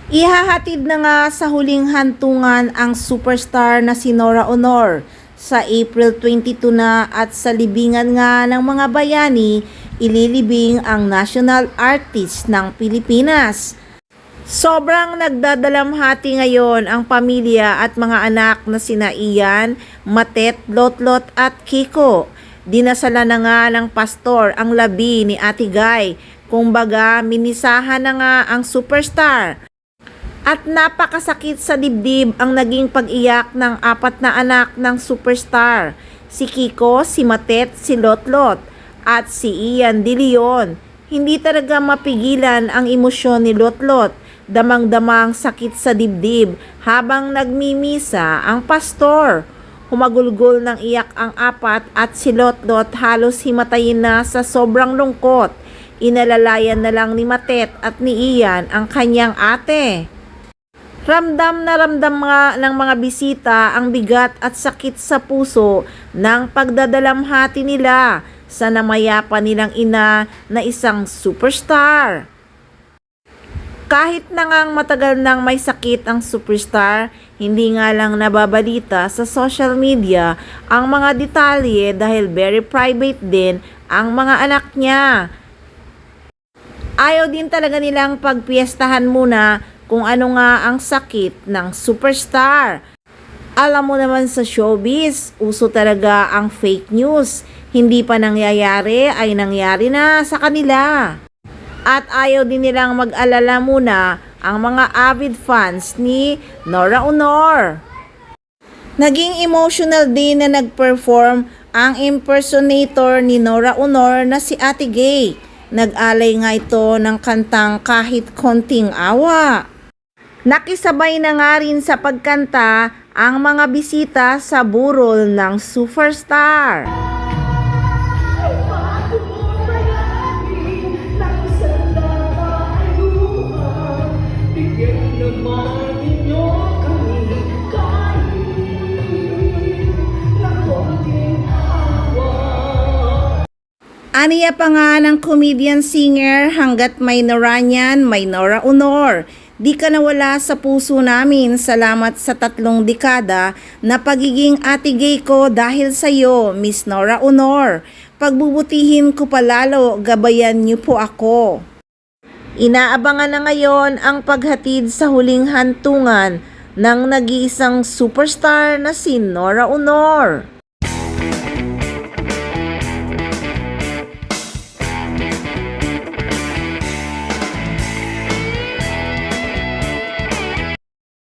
Ihahatid na nga sa huling hantungan ang superstar na si Nora Aunor. Sa April 22 na at sa libingan nga ng mga bayani, ililibing ang national artist ng Pilipinas. Sobrang nagdadalamhati ngayon ang pamilya at mga anak na sina Ian, Matet, Lotlot at Kiko. Dinasala na nga ng pastor ang labi ni Ate Guy. Kumbaga, minisahan na nga ang superstar. At napakasakit sa dibdib ang naging pag-iyak ng apat na anak ng superstar. Si Kiko, si Matet, si Lotlot at si Ian De Leon. Hindi talaga mapigilan ang emosyon ni Lotlot. Damang-damang sakit sa dibdib habang nagmimisa ang pastor. Humagulgol ng iyak ang apat at si Lotlot halos himatayin na sa sobrang lungkot. Inalalayan na lang ni Matet at ni Ian ang kanyang ate. Ramdam na ramdam nga ng mga bisita ang bigat at sakit sa puso ng pagdadalamhati nila sa namayapa nilang ina na isang superstar. Kahit na ngang matagal nang may sakit ang superstar, hindi nga lang nababalita sa social media ang mga detalye dahil very private din ang mga anak niya. Ayaw din talaga nilang pagpiestahan muna kung ano nga ang sakit ng superstar. Alam mo naman sa showbiz, uso talaga ang fake news. Hindi pa nangyayari ay nangyari na sa kanila. At ayaw din nilang mag-alala muna ang mga avid fans ni Nora Aunor. Naging emotional din na nag-perform ang impersonator ni Nora Aunor na si Ate Gay. Nag-alay nga ito ng kantang Kahit Konting Awa. Nakisabay na nga rin sa pagkanta ang mga bisita sa burol ng superstar. Aniya pa nga ng comedian singer, hanggat may Nora niyan, may Nora Aunor. Di ka nawala sa puso namin. Salamat sa 3 dekada na pagiging Ate Gay ko dahil sa iyo, Miss Nora Aunor. Pagbubutihin ko palalo, gabayan niyo po ako. Inaabangan na ngayon ang paghatid sa huling hantungan ng nag-iisang superstar na si Nora Aunor.